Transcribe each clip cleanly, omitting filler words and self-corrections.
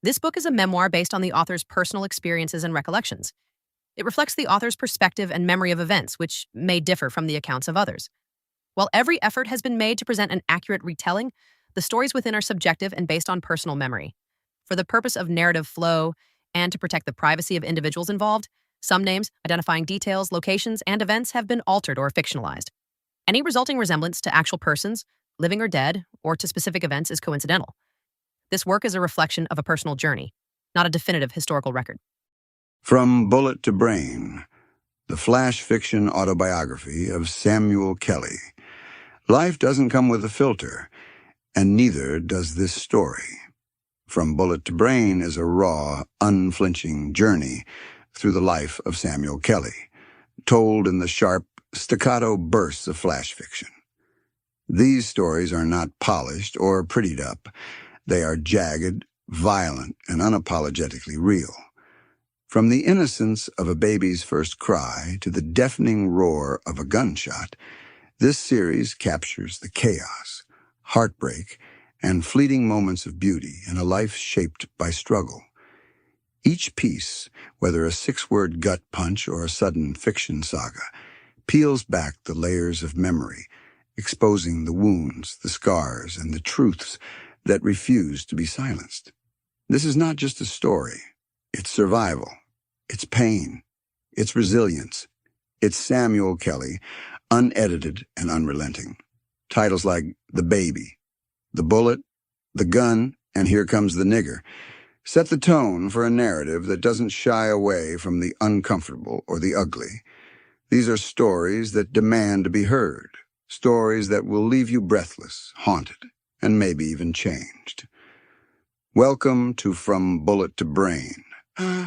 This book is a memoir based on the author's personal experiences and recollections. It reflects the author's perspective and memory of events, which may differ from the accounts of others. While every effort has been made to present an accurate retelling, the stories within are subjective and based on personal memory. For the purpose of narrative flow and to protect the privacy of individuals involved, some names, identifying details, locations, and events have been altered or fictionalized. Any resulting resemblance to actual persons, living or dead, or to specific events is coincidental. This work is a reflection of a personal journey, not a definitive historical record. From Bullet to Brain, the flash fiction autobiography of Samuel Kelly. Life doesn't come with a filter, and neither does this story. From Bullet to Brain is a raw, unflinching journey through the life of Samuel Kelly, told in the sharp, staccato bursts of flash fiction. These stories are not polished or prettied up. They are jagged, violent, and unapologetically real. From the innocence of a baby's first cry to the deafening roar of a gunshot, this series captures the chaos, heartbreak, and fleeting moments of beauty in a life shaped by struggle. Each piece, whether a 6-word gut punch or a sudden fiction saga, peels back the layers of memory, exposing the wounds, the scars, and the truths that refuse to be silenced. This is not just a story. It's survival. It's pain. It's resilience. It's Samuel Kelly, unedited and unrelenting. Titles like The Baby, The Bullet, The Gun, and Here Comes the Nigger set the tone for a narrative that doesn't shy away from the uncomfortable or the ugly. These are stories that demand to be heard, stories that will leave you breathless, haunted, and maybe even changed. Welcome to From Bullet to Brain.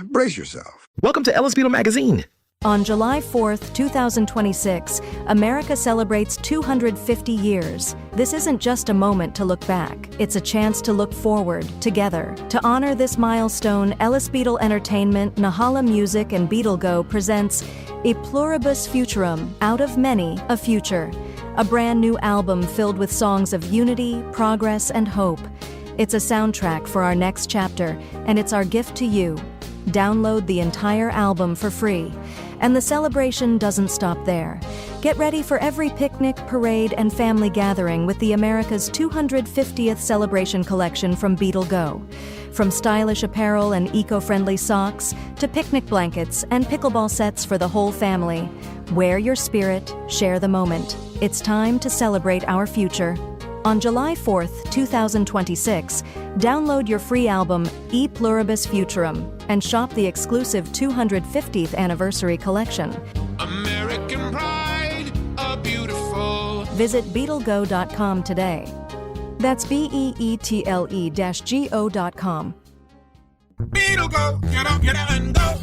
Brace yourself. Welcome to Ellis Beetle Magazine. On July 4th, 2026, America celebrates 250 years. This isn't just a moment to look back. It's a chance to look forward, together. To honor this milestone, Ellis Beetle Entertainment, Nahala Music, and BeetleGo presents E Pluribus Futurum, Out of Many, a Future. A brand new album filled with songs of unity, progress, and hope. It's a soundtrack for our next chapter, and it's our gift to you. Download the entire album for free. And the celebration doesn't stop there. Get ready for every picnic, parade, and family gathering with the America's 250th celebration collection from BeetleGo. From stylish apparel and eco-friendly socks to picnic blankets and pickleball sets for the whole family. Wear your spirit, share the moment. It's time to celebrate our future. On July 4th, 2026, download your free album, E Pluribus Futurum, and shop the exclusive 250th anniversary collection. American Pride, a beautiful. Visit BeetleGo.com today. That's Beetle-go.com. Beetle go, get up and go.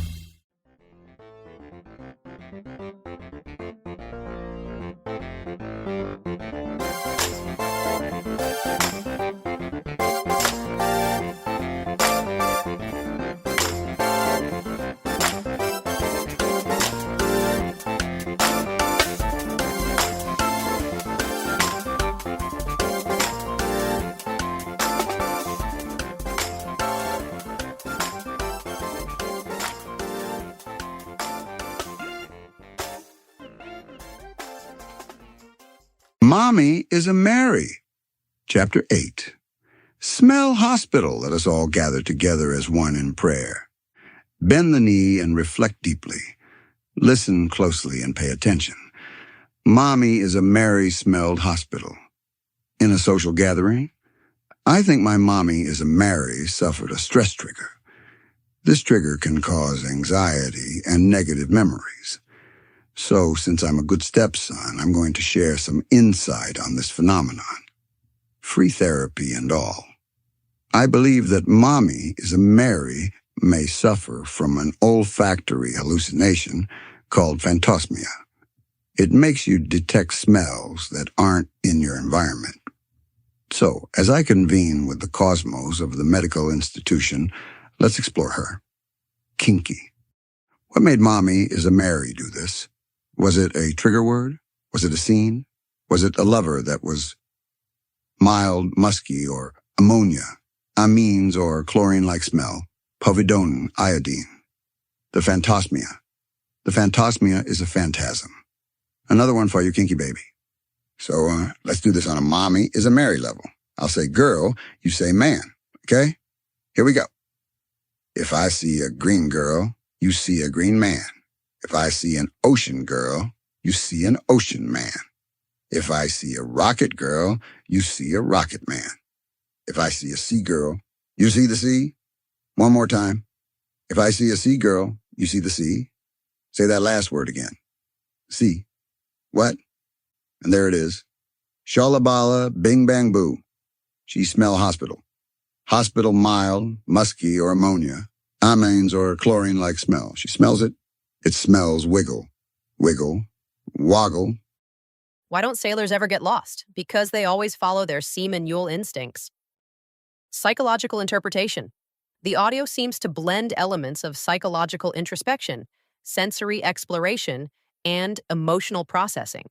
Mommy is a Mary. Chapter 8. Smell hospital, let us all gather together as one in prayer. Bend the knee and reflect deeply. Listen closely and pay attention. Mommy is a Mary-smelled hospital. In a social gathering, I think my mommy is a Mary suffered a stress trigger. This trigger can cause anxiety and negative memories. So, since I'm a good stepson, I'm going to share some insight on this phenomenon. Free therapy and all. I believe that mommy is a Mary may suffer from an olfactory hallucination called phantosmia. It makes you detect smells that aren't in your environment. So, as I convene with the cosmos of the medical institution, let's explore her. Kinky. What made Mommy is a Mary do this? Was it a trigger word? Was it a scene? Was it a lover that was mild, musky, or ammonia? amines or chlorine-like smell, povidone, iodine. The phantosmia. The phantosmia is a phantasm. Another one for you, kinky baby. So let's do this on a mommy is a Mary level. I'll say girl, you say man, okay? Here we go. If I see a green girl, you see a green man. If I see an ocean girl, you see an ocean man. If I see a rocket girl, you see a rocket man. If I see a sea girl, you see the sea. One more time. If I see a sea girl, you see the sea. Say that last word again. Sea. What? And there it is. Shalabala, bing bang boo. She smell hospital. Hospital mild, musky, or ammonia. Amines or chlorine-like smell. She smells it. It smells wiggle. Wiggle. Woggle. Why don't sailors ever get lost? Because they always follow their seaman-yule instincts. Psychological interpretation. The audio seems to blend elements of psychological introspection, sensory exploration, and emotional processing.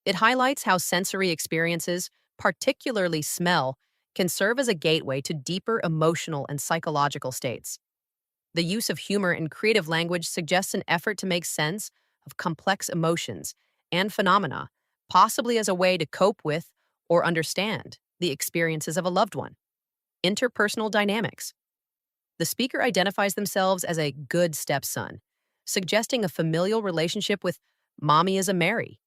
It highlights how sensory experiences, particularly smell, can serve as a gateway to deeper emotional and psychological states. The use of humor in creative language suggests an effort to make sense of complex emotions and phenomena, possibly as a way to cope with or understand the experiences of a loved one. Interpersonal dynamics. The speaker identifies themselves as a good stepson, suggesting a familial relationship with mommy is a Mary.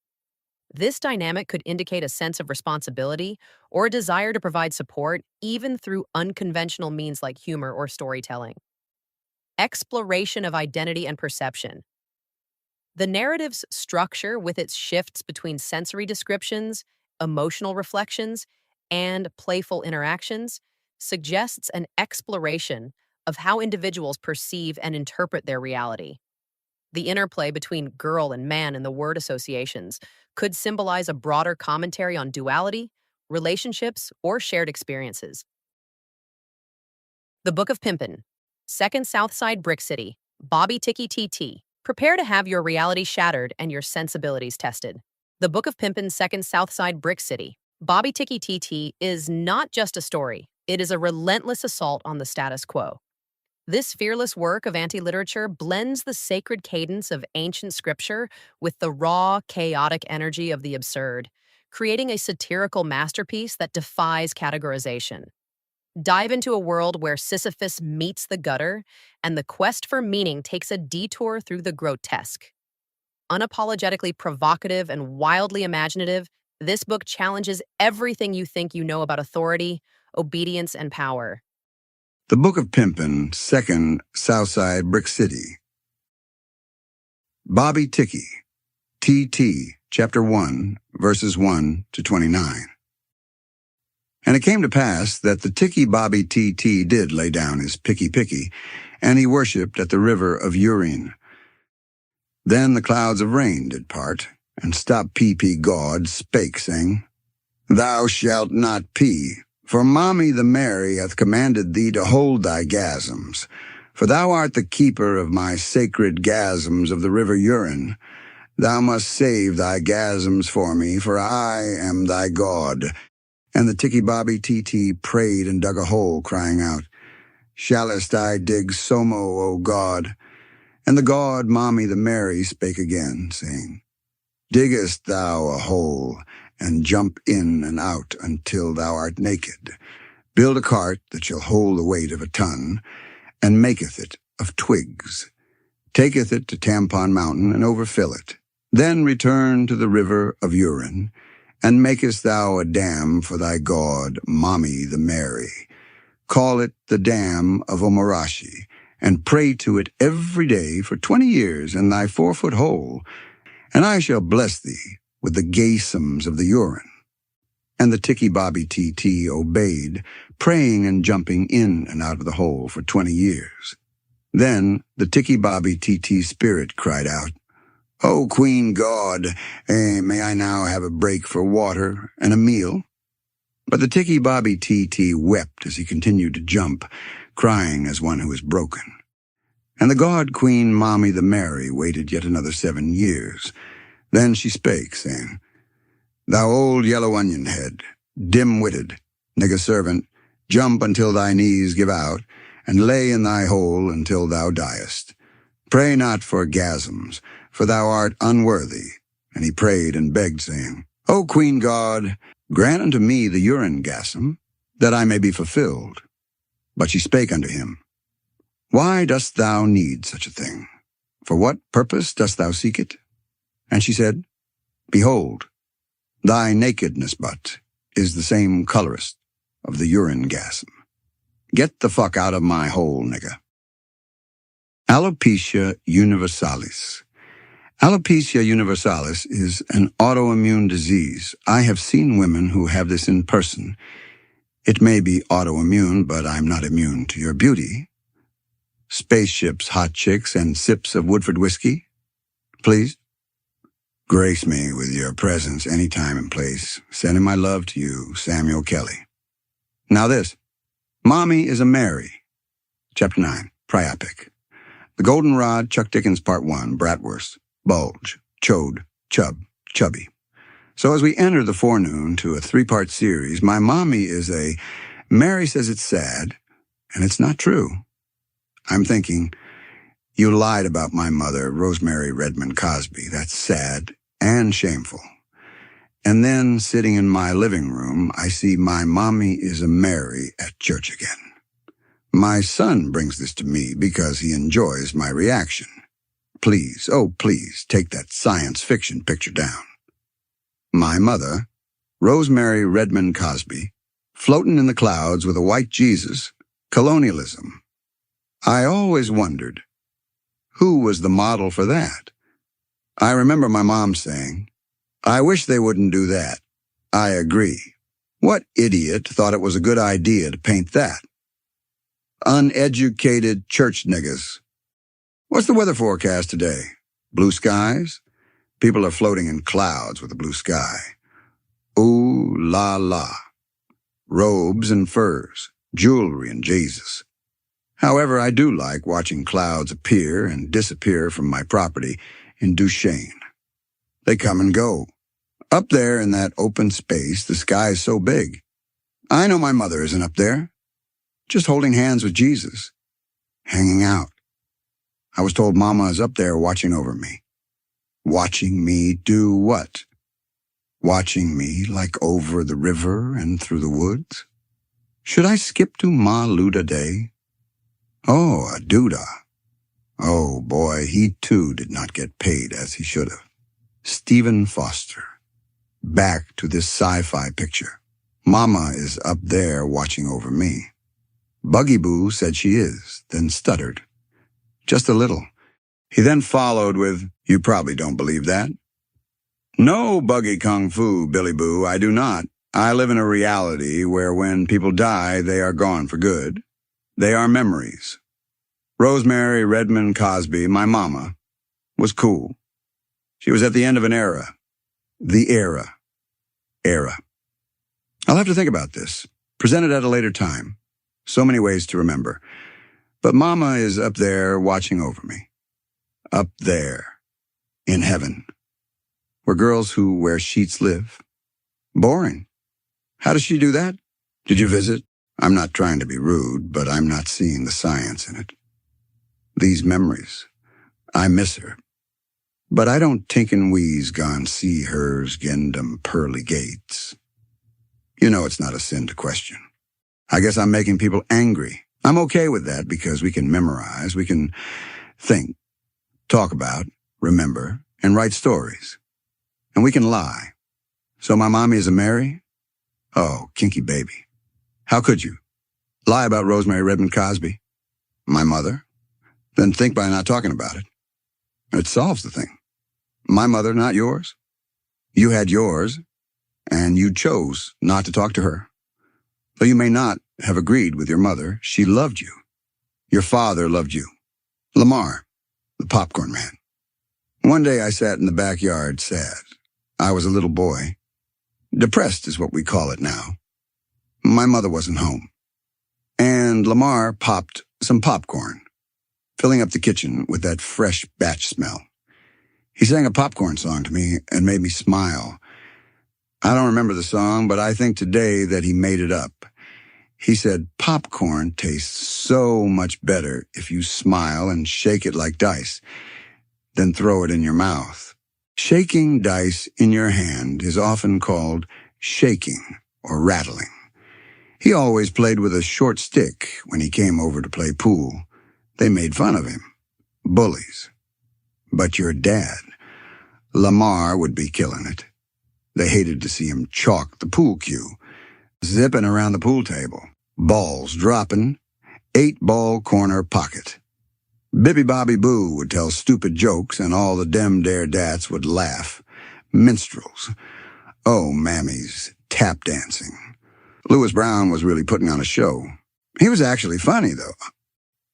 This dynamic could indicate a sense of responsibility or a desire to provide support, even through unconventional means like humor or storytelling. Exploration of identity and perception. The narrative's structure, with its shifts between sensory descriptions, emotional reflections, and playful interactions, suggests an exploration of how individuals perceive and interpret their reality. The interplay between girl and man in the word associations could symbolize a broader commentary on duality, relationships, or shared experiences. The Book of Pimpin', 2nd Southside Brick City, Bobby Ticky TT. Prepare to have your reality shattered and your sensibilities tested. The Book of Pimpin', 2nd Southside Brick City, Bobby Ticky TT is not just a story, it is a relentless assault on the status quo. This fearless work of anti-literature blends the sacred cadence of ancient scripture with the raw, chaotic energy of the absurd, creating a satirical masterpiece that defies categorization. Dive into a world where Sisyphus meets the gutter, and the quest for meaning takes a detour through the grotesque. Unapologetically provocative and wildly imaginative, this book challenges everything you think you know about authority, obedience, and power. The Book of Pimpin', 2nd Southside Brick City. Bobby Ticky, TT, Chapter 1, verses 1 to 29. And it came to pass that the Ticky Bobby TT did lay down his picky, and he worshipped at the river of Urine. Then the clouds of rain did part, and stop pee God spake, saying, Thou shalt not pee, for mommy the Mary hath commanded thee to hold thy gasms, for thou art the keeper of my sacred gasms of the river Urine. Thou must save thy gasms for me, for I am thy God. And the Ticky Bobby TT prayed and dug a hole, crying out, Shallest I dig Somo, O God? And the God, mommy the Mary, spake again, saying, Diggest thou a hole, and jump in and out until thou art naked? Build a cart that shall hold the weight of a ton, and maketh it of twigs. Taketh it to Tampon Mountain, and overfill it. Then return to the river of Urine, and makest thou a dam for thy God, mommy the Mary. Call it the dam of Omarashi, and pray to it every day for 20 years in thy 4-foot hole, and I shall bless thee with the gasums of the Urine. And the Ticky Bobby TT obeyed, praying and jumping in and out of the hole for 20 years. Then the Ticky Bobby TT spirit cried out, O Queen God, may I now have a break for water and a meal? But the Ticky Bobby TT wept as he continued to jump, crying as one who is broken. And the God Queen Mommy the Mary waited yet another 7 years. Then she spake, saying, Thou old yellow onion head, dim-witted, nigger servant, Jump until thy knees give out, and lay in thy hole until thou diest. Pray not for gasms, for thou art unworthy. And he prayed and begged, saying, O Queen God, grant unto me the urine gasm, that I may be fulfilled. But she spake unto him, Why dost thou need such a thing? For what purpose dost thou seek it? And she said, Behold, thy nakedness but is the same colorist of the urine gasm. Get the fuck out of my hole, nigga. Alopecia universalis. Alopecia universalis is an autoimmune disease. I have seen women who have this in person. It may be autoimmune, but I'm not immune to your beauty. Spaceships, hot chicks, and sips of Woodford whiskey? Please? Grace me with your presence any time and place. Sending my love to you, Samuel Kelly. Now this. Mommy is a Mary. Chapter 9, Priapic. The Goldenrod, Chuck Dickens, Part 1, Bratwurst, Bulge, Chode, Chub, Chubby. So as we enter the forenoon to a 3-part series, my mommy is a Mary says it's sad, and it's not true. I'm thinking, you lied about my mother, Rosemary Redmond Cosby. That's sad and shameful. And then, sitting in my living room, I see my mommy is a Mary at church again. My son brings this to me because he enjoys my reaction. Please, oh please, take that science fiction picture down. My mother, Rosemary Redmond Cosby, floating in the clouds with a white Jesus, colonialism. I always wondered, who was the model for that? I remember my mom saying, I wish they wouldn't do that. I agree. What idiot thought it was a good idea to paint that? Uneducated church niggas. What's the weather forecast today? Blue skies? People are floating in clouds with a blue sky. Ooh la la. Robes and furs, jewelry and Jesus. However, I do like watching clouds appear and disappear from my property in Duchesne. They come and go. Up there in that open space, the sky is so big. I know my mother isn't up there, just holding hands with Jesus, hanging out. I was told Mama is up there watching over me. Watching me do what? Watching me like over the river and through the woods? Should I skip to Ma Luda Day? Oh, a doodah. Oh boy, he too did not get paid as he should have. Stephen Foster. Back to this sci-fi picture. Mama is up there watching over me. Buggy Boo said she is, then stuttered. Just a little. He then followed with, you probably don't believe that. No, Buggy Kung Fu, Billy Boo, I do not. I live in a reality where when people die, they are gone for good. They are memories. Rosemary Redmond Cosby, my mama, was cool. She was at the end of an era. The era. I'll have to think about this. Presented at a later time. So many ways to remember. But Mama is up there watching over me. Up there. In heaven. Where girls who wear sheets live. Boring. How does she do that? Did you visit? I'm not trying to be rude, but I'm not seeing the science in it. These memories. I miss her. But I don't tink and wheeze gone see hers gendum pearly gates. You know it's not a sin to question. I guess I'm making people angry. I'm okay with that because we can memorize, we can think, talk about, remember, and write stories. And we can lie. So my mommy is a Mary? Oh, kinky baby. How could you? Lie about Rosemary Redmond Cosby? My mother? Then think by not talking about it. It solves the thing. My mother, not yours? You had yours, and you chose not to talk to her. Though you may not have agreed with your mother, she loved you. Your father loved you. Lamar, the popcorn man. One day I sat in the backyard sad. I was a little boy. Depressed is what we call it now. My mother wasn't home. And Lamar popped some popcorn, filling up the kitchen with that fresh batch smell. He sang a popcorn song to me and made me smile. I don't remember the song, but I think today that he made it up. He said popcorn tastes so much better if you smile and shake it like dice, then throw it in your mouth. Shaking dice in your hand is often called shaking or rattling. He always played with a short stick when he came over to play pool. They made fun of him. Bullies. But your dad, Lamar, would be killing it. They hated to see him chalk the pool cue, zipping around the pool table, balls dropping, 8-ball corner pocket. Bibby Bobby Boo would tell stupid jokes and all the dem dare dats would laugh. Minstrels. Oh, mammies, tap dancing. Lewis Brown was really putting on a show. He was actually funny, though.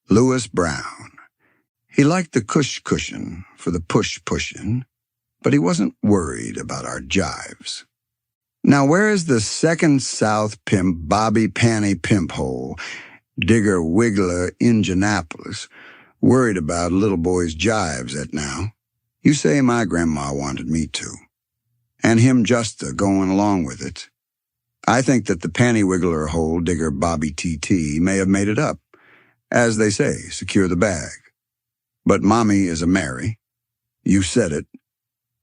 Lewis Brown. He liked the cushion for the push-pushin', but he wasn't worried about our jives. Now, where is the second South pimp Bobby Panny Pimphole, Digger Wiggler Indianapolis, worried about little boy's jives at now? You say my grandma wanted me to. And him just going along with it. I think that the panty wiggler hole Digger Bobby T.T. may have made it up. As they say, secure the bag. But mommy is a Mary. You said it.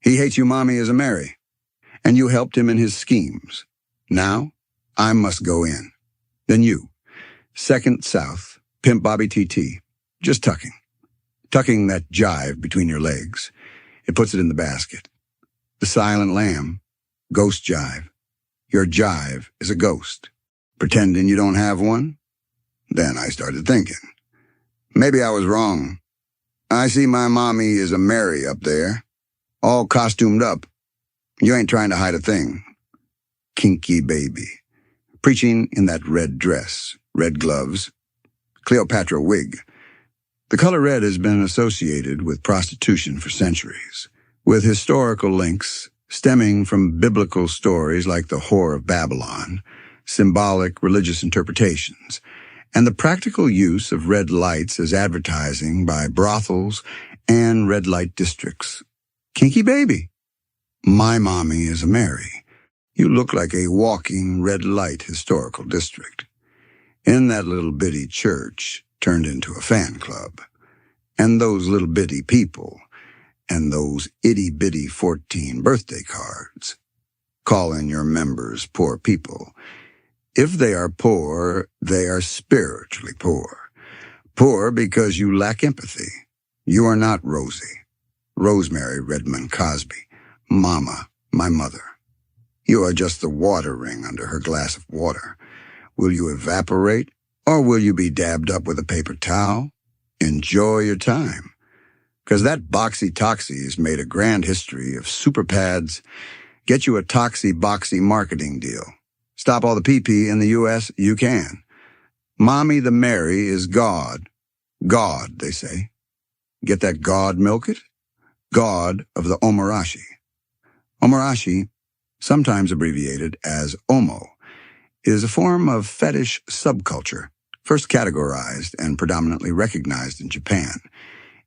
He hates you, mommy is a Mary. And you helped him in his schemes. Now, I must go in. Then you, second South, pimp Bobby T.T., just tucking. Tucking that jive between your legs. It puts it in the basket. The silent lamb, ghost jive. Your jive is a ghost. Pretending you don't have one? Then I started thinking. Maybe I was wrong. I see my mommy is a Mary up there, all costumed up. You ain't trying to hide a thing. Kinky baby. Preaching in that red dress, red gloves, Cleopatra wig. The color red has been associated with prostitution for centuries, with historical links stemming from biblical stories like the Whore of Babylon, symbolic religious interpretations, and the practical use of red lights as advertising by brothels and red light districts. Kinky baby. My mommy is a Mary. You look like a walking red light historical district. In that little bitty church turned into a fan club. And those little bitty people, and those itty-bitty 14 birthday cards, calling your members poor people. If they are poor, they are spiritually poor. Poor because you lack empathy. You are not Rosie, Rosemary Redmond Cosby, Mama, my mother. You are just the water ring under her glass of water. Will you evaporate, or will you be dabbed up with a paper towel? Enjoy your time. Because that boxy-toxy has made a grand history of super pads. Get you a toxy-boxy marketing deal. Stop all the pee-pee in the U.S., you can. Mommy the Mary is God. God, they say. Get that God milk it? God of the Omarashi. Omarashi, sometimes abbreviated as Omo, is a form of fetish subculture, first categorized and predominantly recognized in Japan,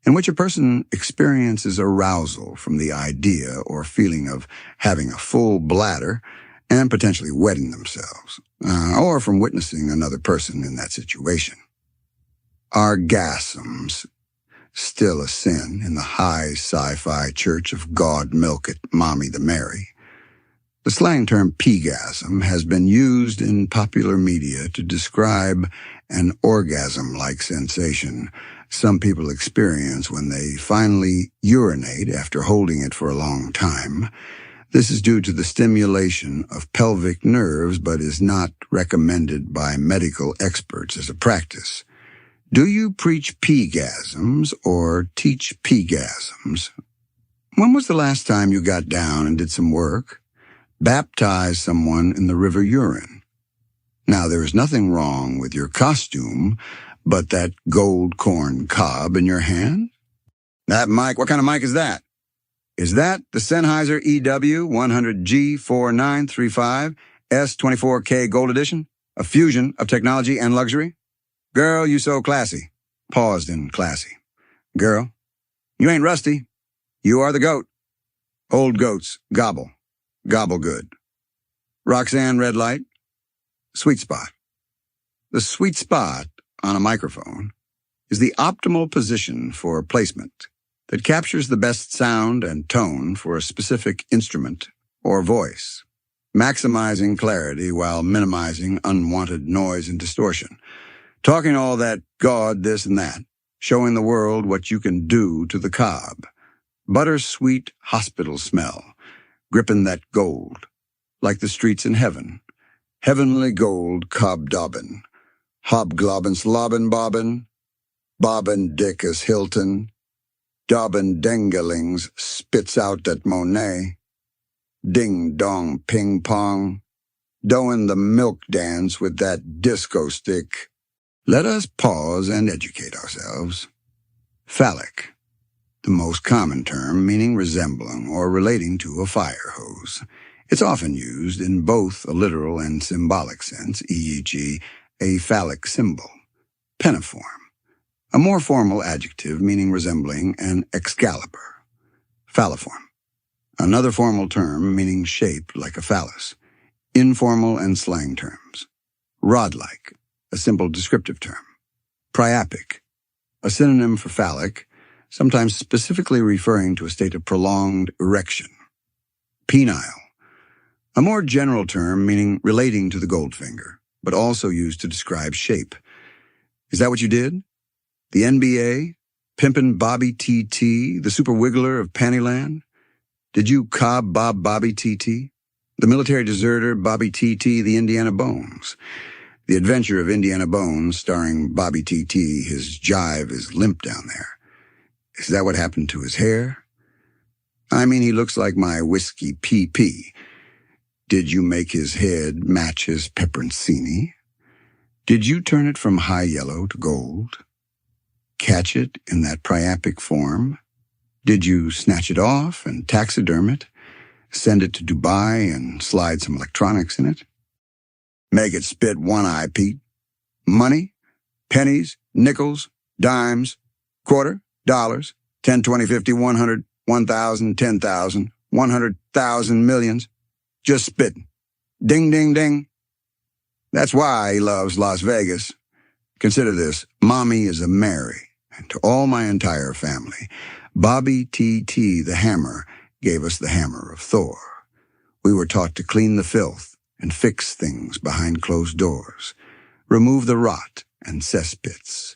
in which a person experiences arousal from the idea or feeling of having a full bladder and potentially wetting themselves, or from witnessing another person in that situation. Orgasms, still a sin in the high sci-fi church of God Milk It, Mommy the Mary. The slang term pegasm has been used in popular media to describe an orgasm-like sensation some people experience when they finally urinate after holding it for a long time. This is due to the stimulation of pelvic nerves, but is not recommended by medical experts as a practice. Do you preach pegasms or teach pegasms? When was the last time you got down and did some work? Baptize someone in the river urine. Now, there is nothing wrong with your costume, but that gold corn cob in your hand? That mic, what kind of mic is that? Is that the Sennheiser EW 100G4935 S24K Gold Edition? A fusion of technology and luxury? Girl, you so classy. Paused in classy. Girl, you ain't rusty. You are the goat. Old goats, gobble. Gobble good. Roxanne Red Light, sweet spot. The sweet spot on a microphone is the optimal position for placement that captures the best sound and tone for a specific instrument or voice, maximizing clarity while minimizing unwanted noise and distortion. Talking all that God, this and that, showing the world what you can do to the cob. Buttersweet hospital smell, gripping that gold, like the streets in heaven. Heavenly gold cob-dobbin, hobglobbin, slobbin, bobbin, bobbin dickus Hilton, dobbin dengalings spits out that Monet, ding-dong ping-pong, doing the milk dance with that disco stick. Let us pause and educate ourselves. Phallic, the most common term meaning resembling or relating to a fire hose. It's often used in both a literal and symbolic sense, e.g., a phallic symbol. Penniform, a more formal adjective meaning resembling an Excalibur. Phalliform, another formal term meaning shaped like a phallus. Informal and slang terms. Rod-like, a simple descriptive term. Priapic, a synonym for phallic, sometimes specifically referring to a state of prolonged erection. Penile, a more general term meaning relating to the goldfinger, but also used to describe shape. Is that what you did? The NBA? Pimpin' Bobby T.T., the super wiggler of Pantyland? Did you Bobby T.T.? The military deserter Bobby T.T., the Indiana Bones. The Adventure of Indiana Bones, starring Bobby T.T., his jive is limp down there. Is that what happened to his hair? I mean, he looks like my whiskey PP. Did you make his head match his peperoncini? Did you turn it from high yellow to gold? Catch it in that priapic form? Did you snatch it off and taxiderm it? Send it to Dubai and slide some electronics in it? Make it spit one eye, Pete. Money? Pennies? Nickels? Dimes? Quarter? Dollars? 10, 20, 50, 100, 1,000, 10,000, 100,000 millions? Just spitting. Ding, ding, ding. That's why he loves Las Vegas. Consider this. Mommy is a Mary. And to all my entire family, Bobby T.T. the Hammer gave us the hammer of Thor. We were taught to clean the filth and fix things behind closed doors, remove the rot and cesspits.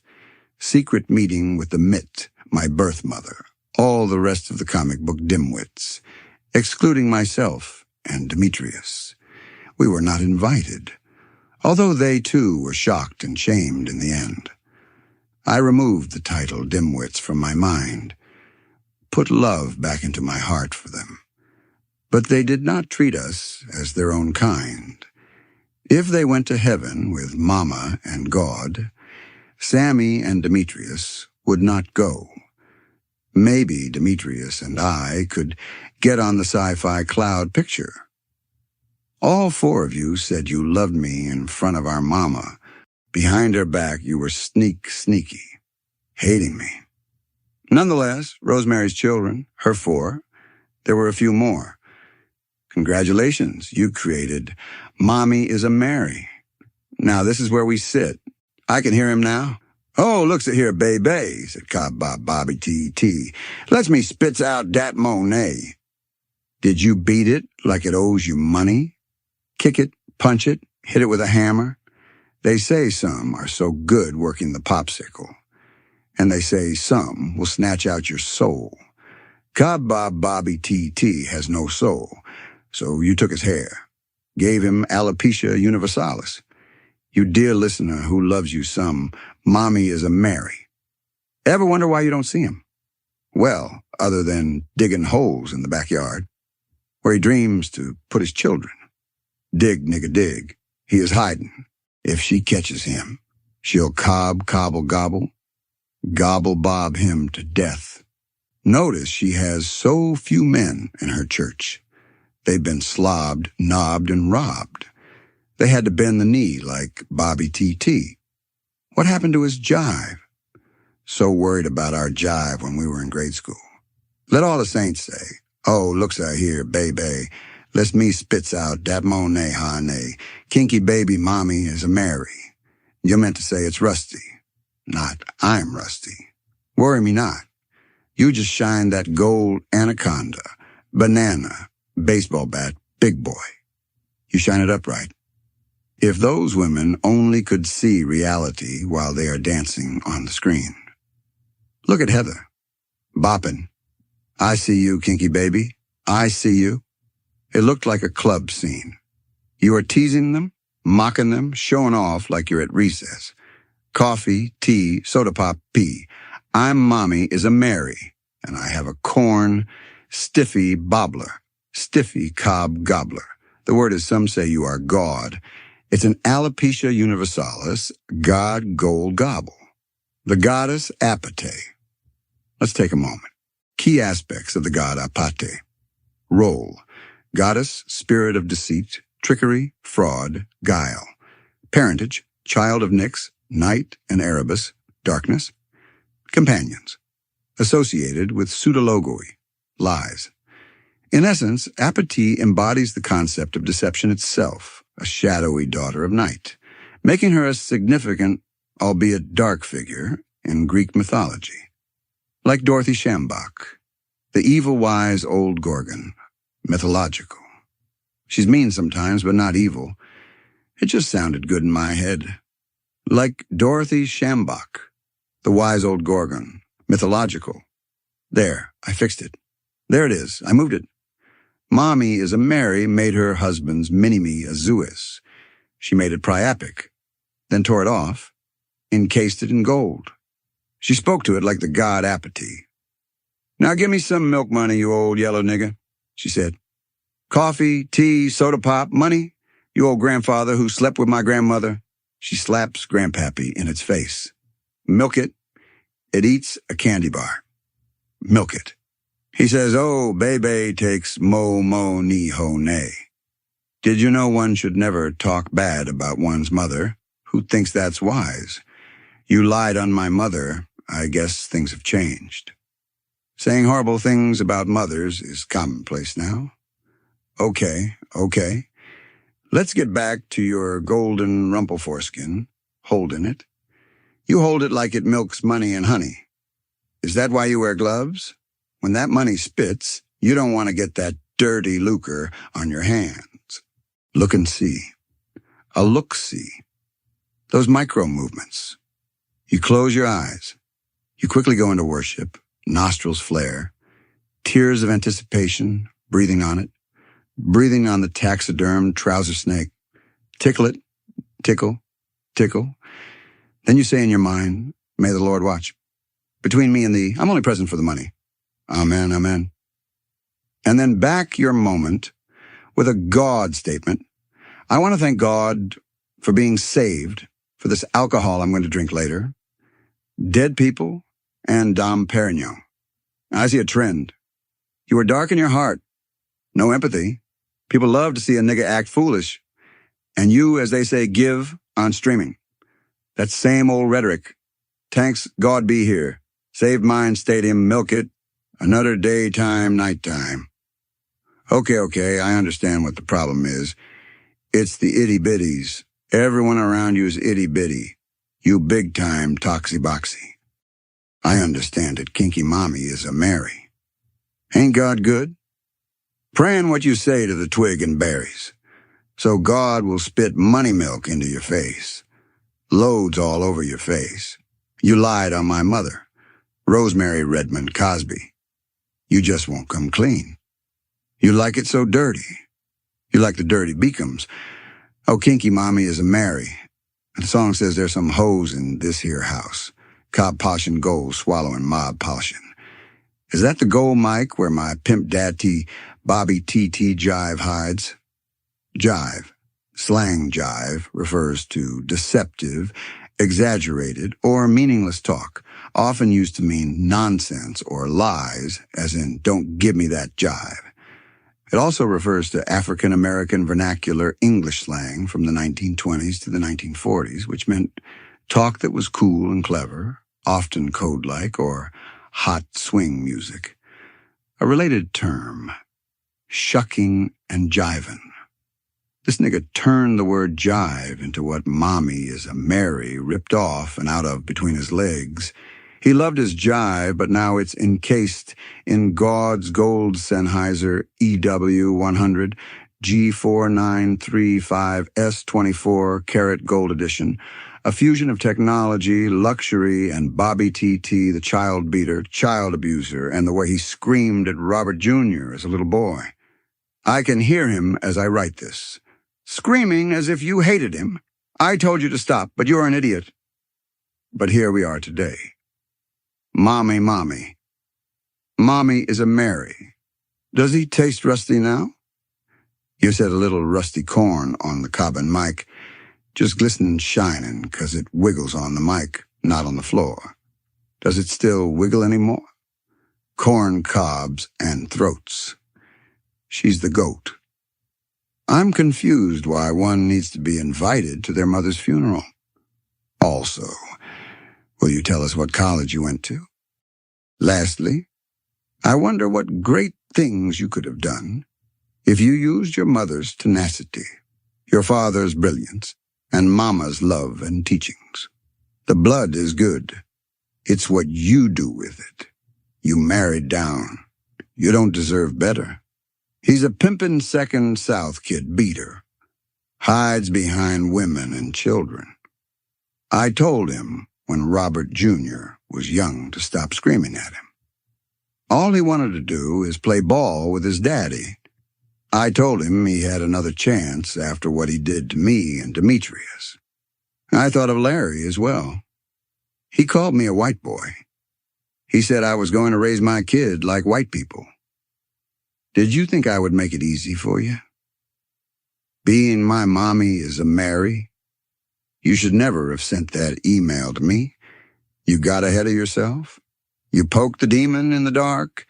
Secret meeting with the Mitt, my birth mother, all the rest of the comic book dimwits, excluding myself and Demetrius. We were not invited, although they too were shocked and shamed in the end. I removed the title dimwits from my mind, put love back into my heart for them. But they did not treat us as their own kind. If they went to heaven with Mama and God, Sammy and Demetrius would not go. Maybe Demetrius and I could get on the sci-fi cloud picture. All four of you said you loved me in front of our Mama. Behind her back, you were sneaky, hating me. Nonetheless, Rosemary's children, her four, there were a few more. Congratulations, you created Mommy is a Mary. Now this is where we sit. I can hear him now. Oh, looks at here, baby, said Bobby T.T. Lets me spits out dat Monet. Did you beat it like it owes you money? Kick it, punch it, hit it with a hammer? They say some are so good working the popsicle. And they say some will snatch out your soul. Bobby T.T. has no soul. So you took his hair, gave him alopecia universalis. You dear listener who loves you some, Mommy is a Mary. Ever wonder why you don't see him? Well, other than digging holes in the backyard, where he dreams to put his children. Dig, nigga, dig. He is hiding. If she catches him, she'll cobble, gobble bob him to death. Notice she has so few men in her church. They've been slobbed, knobbed, and robbed. They had to bend the knee like Bobby T.T. What happened to his jive? So worried about our jive when we were in grade school. Let all the saints say, oh, looks out here, baby. Let's me spits out dat Monet, honey. Kinky baby mommy is a Mary. You meant to say it's rusty, not I'm rusty. Worry me not. You just shine that gold anaconda, banana, baseball bat, big boy. You shine it upright. If those women only could see reality while they are dancing on the screen. Look at Heather, bopping. I see you, kinky baby. I see you. It looked like a club scene. You are teasing them, mocking them, showing off like you're at recess. Coffee, tea, soda pop, pee. I'm mommy is a Mary, and I have a corn, stiffy bobbler, stiffy CobbBobbler. The word is some say you are God. It's an alopecia universalis, God gold gobble. The goddess Apate. Let's take a moment. Key aspects of the god Apate. Role. Goddess, spirit of deceit, trickery, fraud, guile. Parentage, child of Nyx, night and Erebus, darkness. Companions. Associated with pseudologoi, lies. In essence, Apate embodies the concept of deception itself, a shadowy daughter of night, making her a significant, albeit dark figure in Greek mythology. Like Dorothy Shambach, the evil wise old Gorgon, mythological. She's mean sometimes, but not evil. It just sounded good in my head. Like Dorothy Shambach, the wise old Gorgon, mythological. There, I fixed it. There it is, I moved it. Mommy is a Mary made her husband's mini-me a Zeus. She made it priapic, then tore it off, encased it in gold. She spoke to it like the god Apate. Now give me some milk money, you old yellow nigger, she said. Coffee, tea, soda pop, money, you old grandfather who slept with my grandmother. She slaps Grandpappy in its face. Milk it. It eats a candy bar. Milk it. He says, oh, baby takes mo ni ho nay. Did you know one should never talk bad about one's mother? Who thinks that's wise? You lied on my mother. I guess things have changed. Saying horrible things about mothers is commonplace now. Okay. Let's get back to your golden rumple foreskin, holding it. You hold it like it milks money and honey. Is that why you wear gloves? When that money spits, you don't want to get that dirty lucre on your hands. Look and see. A look-see. Those micro movements. You close your eyes. You quickly go into worship, nostrils flare, tears of anticipation, breathing on it, breathing on the taxidermed trouser snake. Tickle it, tickle, tickle. Then you say in your mind, may the Lord watch. Between me and thee, I'm only present for the money. Amen, amen. And then back your moment with a God statement. I want to thank God for being saved, for this alcohol I'm going to drink later, dead people, and Dom Perignon. I see a trend. You are dark in your heart. No empathy. People love to see a nigga act foolish. And you, as they say, give on streaming. That same old rhetoric. Tanks, God be here. Save mine stadium, milk it. Another daytime, nighttime. Okay, I understand what the problem is. It's the itty-bitties. Everyone around you is itty-bitty. You big-time toxy-boxy. I understand it. Kinky mommy is a Mary. Ain't God good? Praying what you say to the twig and berries. So God will spit money milk into your face. Loads all over your face. You lied on my mother. Rosemary Redmond Cosby. You just won't come clean. You like it so dirty. You like the dirty beacums. Oh, kinky mommy is a Mary. The song says there's some hoes in this here house. Cobb polishing gold, swallowing mob polishing. Is that the gold mic where my pimp daddy Bobby TT jive hides? Jive, slang jive, refers to deceptive, exaggerated, or meaningless talk, often used to mean nonsense or lies, as in, don't give me that jive. It also refers to African-American vernacular English slang from the 1920s to the 1940s, which meant talk that was cool and clever, often code-like, or hot swing music. A related term, shucking and jiving. This nigga turned the word jive into what mommy is a Mary ripped off and out of between his legs. He loved his jive, but now it's encased in God's gold Sennheiser EW 100 G4935S24 Carat Gold Edition, a fusion of technology, luxury, and Bobby T.T., the child beater, child abuser, and the way he screamed at Robert Jr. as a little boy. I can hear him as I write this, screaming as if you hated him. I told you to stop, but you're an idiot. But here we are today. Mommy. Mommy is a Mary. Does he taste rusty now? You said a little rusty corn on the cobbin mic, just glistening shining 'cause it wiggles on the mic, not on the floor. Does it still wiggle anymore? Corn cobs and throats. She's the goat. I'm confused why one needs to be invited to their mother's funeral. Also, will you tell us what college you went to? Lastly, I wonder what great things you could have done if you used your mother's tenacity, your father's brilliance, and mama's love and teachings. The blood is good. It's what you do with it. You married down. You don't deserve better. He's a pimpin' second South kid beater. Hides behind women and children. I told him when Robert Jr. was young to stop screaming at him. All he wanted to do is play ball with his daddy. I told him he had another chance after what he did to me and Demetrius. I thought of Larry as well. He called me a white boy. He said I was going to raise my kid like white people. Did you think I would make it easy for you? Being my mommy is a Mary. You should never have sent that email to me. You got ahead of yourself. You poked the demon in the dark.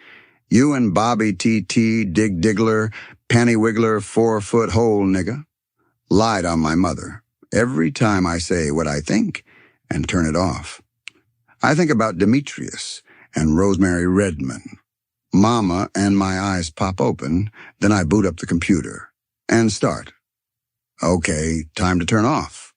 You and Bobby T.T., Dig Diggler, Panty Wiggler, 4-foot hole nigga, lied on my mother every time I say what I think and turn it off. I think about Demetrius and Rosemary Redmond. Mama and my eyes pop open, then I boot up the computer and start. Okay, time to turn off.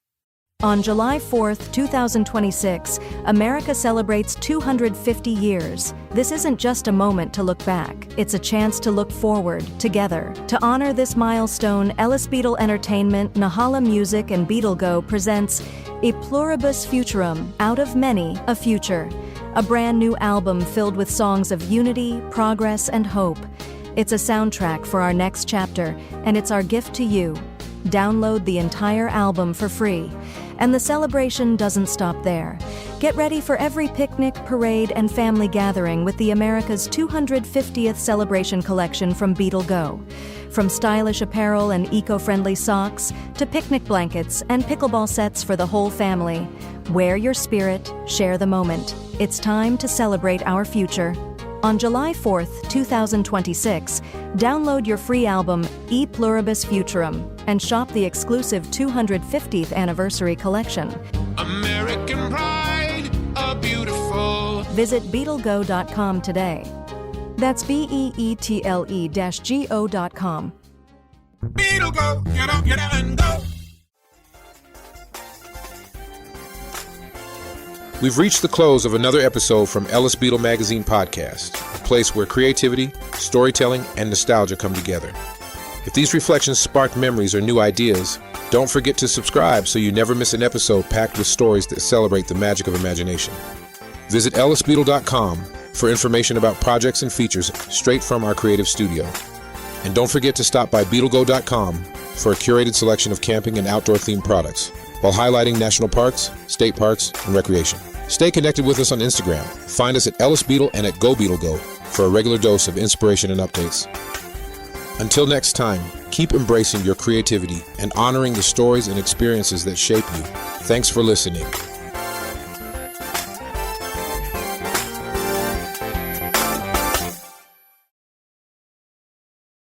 On July 4th, 2026, America celebrates 250 years. This isn't just a moment to look back. It's a chance to look forward, together. To honor this milestone, Ellis Beatle Entertainment, Nahala Music, and BeatleGo presents E Pluribus Futurum, Out of Many, a Future. A brand new album filled with songs of unity, progress, and hope. It's a soundtrack for our next chapter, and it's our gift to you. Download the entire album for free. And the celebration doesn't stop there. Get ready for every picnic, parade, and family gathering with the America's 250th celebration collection from BeatleGo. From stylish apparel and eco-friendly socks to picnic blankets and pickleball sets for the whole family. Wear your spirit, share the moment. It's time to celebrate our future. On July 4th, 2026, download your free album, E Pluribus Futurum, and shop the exclusive 250th anniversary collection. American pride, a beautiful. Visit BeatleGo.com today. That's BeeTle-Go.com. Beetle go, get up and go. We've reached the close of another episode from Ellis Beatle Magazine Podcast, a place where creativity, storytelling, and nostalgia come together. If these reflections spark memories or new ideas, don't forget to subscribe so you never miss an episode packed with stories that celebrate the magic of imagination. Visit ellisbeatle.com for information about projects and features straight from our creative studio. And don't forget to stop by BeatleGo.com for a curated selection of camping and outdoor-themed products, while highlighting national parks, state parks, and recreation. Stay connected with us on Instagram. Find us at Ellis Beatle and at GoBeatleGo for a regular dose of inspiration and updates. Until next time, keep embracing your creativity and honoring the stories and experiences that shape you. Thanks for listening.